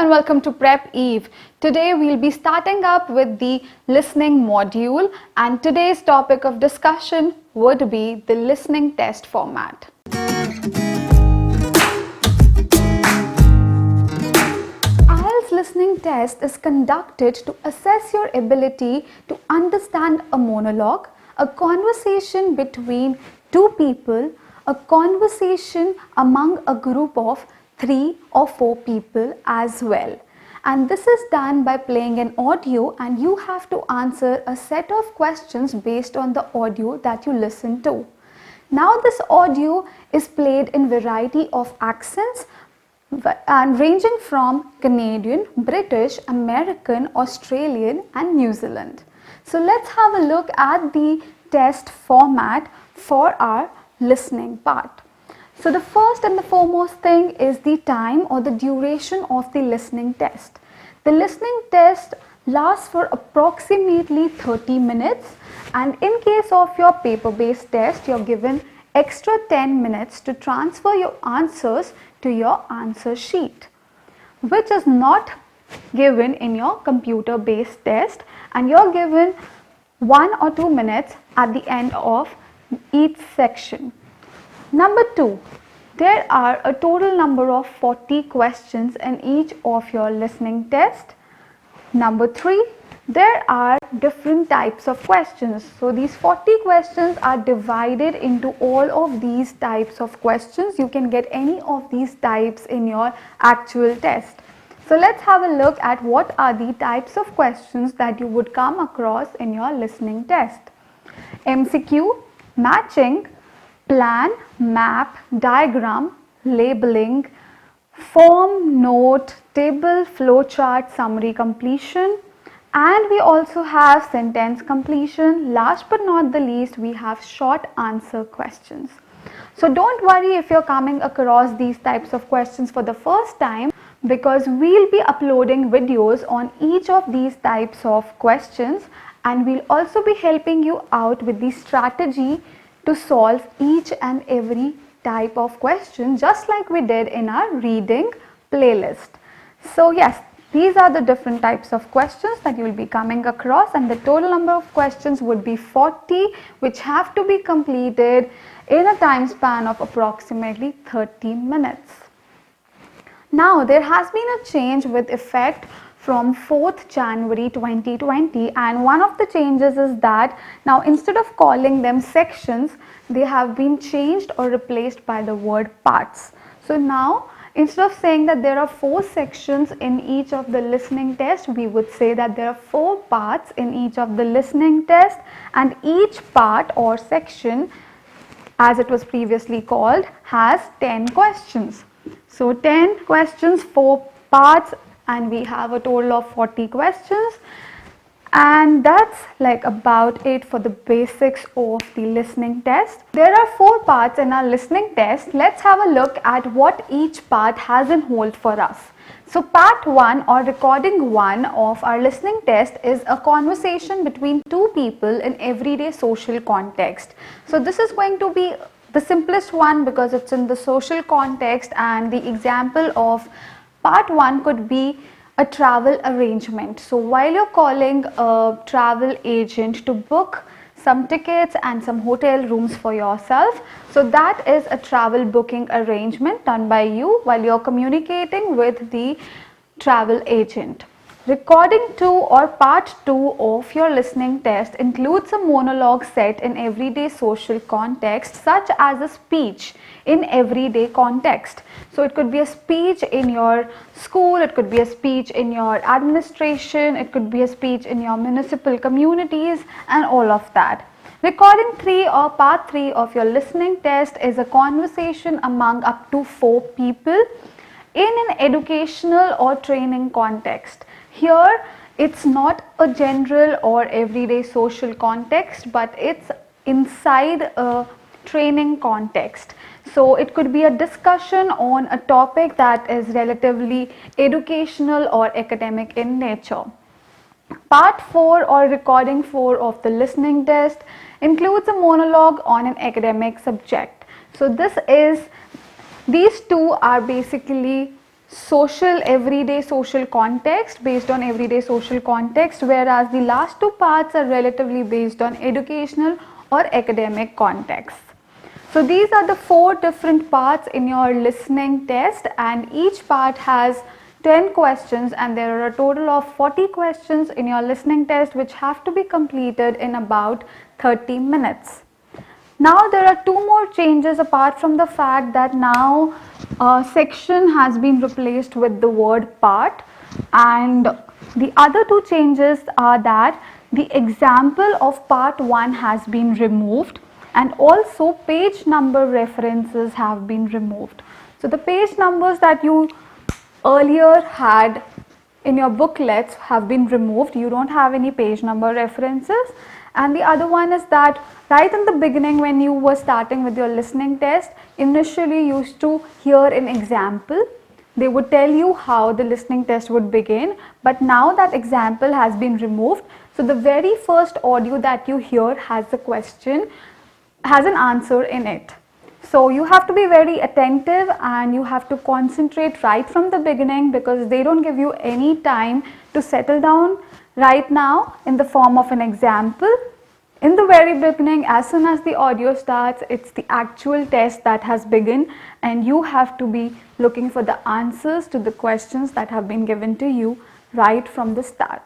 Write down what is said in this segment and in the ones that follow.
and welcome to PrepEve. Today we'll be starting up with the listening module, and today's topic of discussion would be the listening test format. IELTS listening test is conducted to assess your ability to understand a monologue, a conversation between two people, a conversation among a group of 3 or 4 people as well. And this is done by playing an audio, and you have to answer a set of questions based on the audio that you listen to. Now this audio is played in variety of accents and ranging from Canadian, British, American, Australian and New Zealand. So let's have a look at the test format for our listening part. So the first and the foremost thing is the time or the duration of the listening test. The listening test lasts for approximately 30 minutes, and in case of your paper-based test, you're given extra 10 minutes to transfer your answers to your answer sheet, which is not given in your computer-based test, and you're given 1 or 2 minutes at the end of each section. Number 2, there are a total number of 40 questions in each of your listening test. Number 3, there are different types of questions. So these 40 questions are divided into all of these types of questions. You can get any of these types in your actual test. So let's have a look at what are the types of questions that you would come across in your listening test. MCQ, matching, plan, map, diagram, labeling, form, note, table, flowchart, summary completion, and we also have sentence completion. Last but not the least, we have short answer questions. So don't worry if you're coming across these types of questions for the first time, because we'll be uploading videos on each of these types of questions, and we'll also be helping you out with the strategy to solve each and every type of question, just like we did in our reading playlist. So yes, these are the different types of questions that you will be coming across, and the total number of questions would be 40, which have to be completed in a time span of approximately 30 minutes. Now there has been a change with effect from 4th January 2020, and one of the changes is that now instead of calling them sections, they have been changed or replaced by the word parts. So now instead of saying that there are 4 sections in each of the listening test, we would say that there are 4 parts in each of the listening test, and each part or section, as it was previously called, has 10 questions. So 10 questions, 4 parts, and we have a total of 40 questions, and that's like about it for the basics of the listening test. There are 4 parts in our listening test. Let's have a look at what each part has in hold for us. So part 1 or recording 1 of our listening test is a conversation between 2 people in everyday social context. So this is going to be the simplest one because it's in the social context, and the example of part 1 could be a travel arrangement. So while you're calling a travel agent to book some tickets and some hotel rooms for yourself, so that is a travel booking arrangement done by you while you're communicating with the travel agent. Recording 2 or part 2 of your listening test includes a monologue set in everyday social context, such as a speech in everyday context. So it could be a speech in your school, it could be a speech in your administration, it could be a speech in your municipal communities, and all of that. Recording 3 or part 3 of your listening test is a conversation among up to 4 people in an educational or training context. Here, it's not a general or everyday social context, but it's inside a training context. So it could be a discussion on a topic that is relatively educational or academic in nature. Part 4 or recording 4 of the listening test includes a monologue on an academic subject. So these two are basically everyday social context, based on everyday social context, whereas the last two parts are relatively based on educational or academic context. So these are the 4 different parts in your listening test, and each part has 10 questions, and there are a total of 40 questions in your listening test which have to be completed in about 30 minutes. Now there are 2 more changes apart from the fact that now section has been replaced with the word part, and the other 2 changes are that the example of part 1 has been removed, and also page number references have been removed. So the page numbers that you earlier had in your booklets have been removed. You don't have any page number references. And the other one is that right in the beginning, when you were starting with your listening test, initially you used to hear an example. They would tell you how the listening test would begin, but now that example has been removed. So the very first audio that you hear has a question, has an answer in it. So you have to be very attentive and you have to concentrate right from the beginning, because they don't give you any time to settle down right now in the form of an example. In the very beginning, as soon as the audio starts, it's the actual test that has begun, and you have to be looking for the answers to the questions that have been given to you right from the start.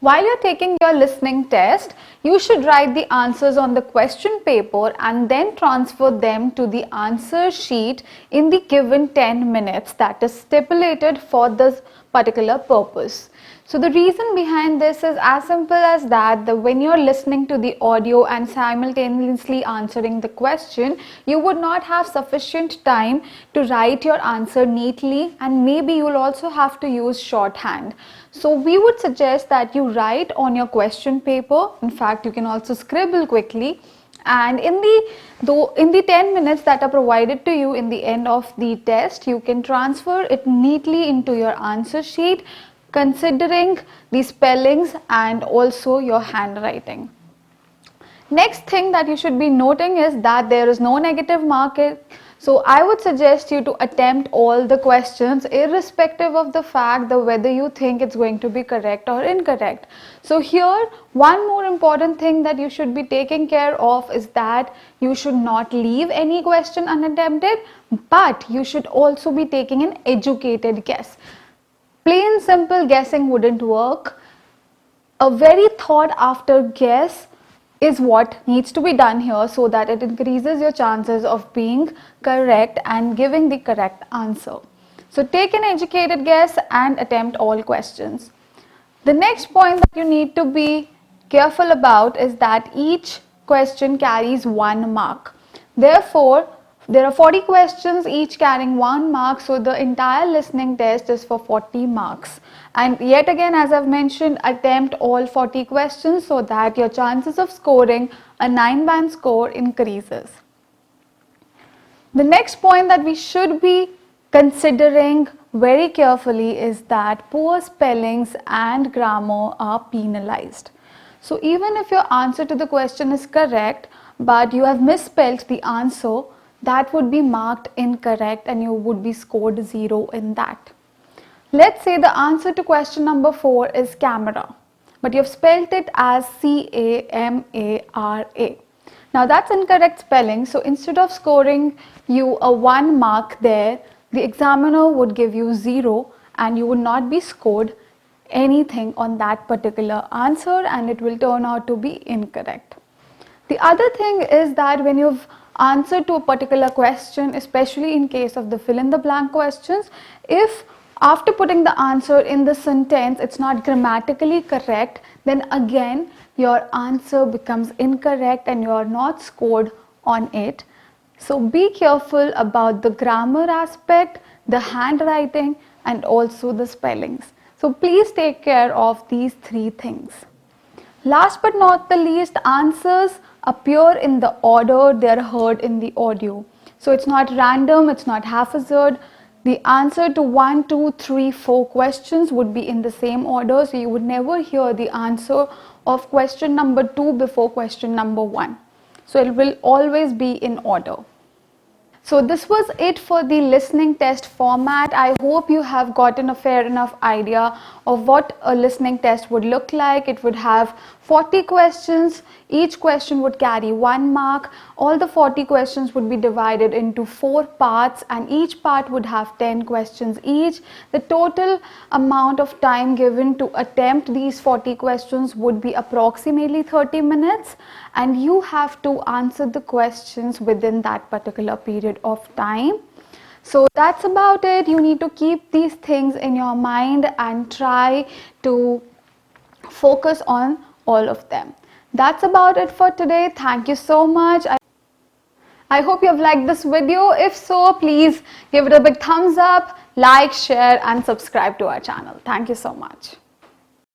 While you're taking your listening test, you should write the answers on the question paper and then transfer them to the answer sheet in the given 10 minutes that is stipulated for this particular purpose. So the reason behind this is as simple as that, when you're listening to the audio and simultaneously answering the question, you would not have sufficient time to write your answer neatly, and maybe you'll also have to use shorthand. So we would suggest that you write on your question paper. In fact, you can also scribble quickly, and in the 10 minutes that are provided to you in the end of the test, you can transfer it neatly into your answer sheet, considering the spellings and also your handwriting. Next thing that you should be noting is that there is no negative marking. So I would suggest you to attempt all the questions irrespective of the fact that whether you think it's going to be correct or incorrect. So here, one more important thing that you should be taking care of is that you should not leave any question unattempted, but you should also be taking an educated guess. Plain simple guessing wouldn't work. A very thought after guess is what needs to be done here, so that it increases your chances of being correct and giving the correct answer. So take an educated guess and attempt all questions. The next point that you need to be careful about is that each question carries 1 mark. Therefore, there are 40 questions, each carrying 1 mark, so the entire listening test is for 40 marks. And yet again, as I've mentioned, attempt all 40 questions so that your chances of scoring a 9-band score increases. The next point that we should be considering very carefully is that poor spellings and grammar are penalized. So even if your answer to the question is correct, but you have misspelled the answer, that would be marked incorrect and you would be scored 0 in that. Let's say the answer to question number 4 is camera, but you have spelled it as C-A-M-A-R-A. Now that's incorrect spelling, so instead of scoring you a 1 mark there, the examiner would give you 0 and you would not be scored anything on that particular answer, and it will turn out to be incorrect. The other thing is that when you've answered to a particular question, especially in case of the fill in the blank questions, if after putting the answer in the sentence it's not grammatically correct, then again your answer becomes incorrect and you are not scored on it. So be careful about the grammar aspect, the handwriting, and also the spellings. So please take care of these 3 things. Last but not the least, answers appear in the order they are heard in the audio. So it's not random, it's not haphazard. The answer to 1, 2, 3, 4 questions would be in the same order. So you would never hear the answer of question number 2 before question number 1. So it will always be in order. So this was it for the listening test format. I hope you have gotten a fair enough idea of what a listening test would look like. It would have 40 questions. Each question would carry 1 mark. All the 40 questions would be divided into 4 parts, and each part would have 10 questions each. The total amount of time given to attempt these 40 questions would be approximately 30 minutes, and you have to answer the questions within that particular period of time. So that's about it. You need to keep these things in your mind and try to focus on all of them. That's about it for today. Thank you so much. I hope you have liked this video. If so, please give it a big thumbs up, like, share and subscribe to our channel. Thank you so much.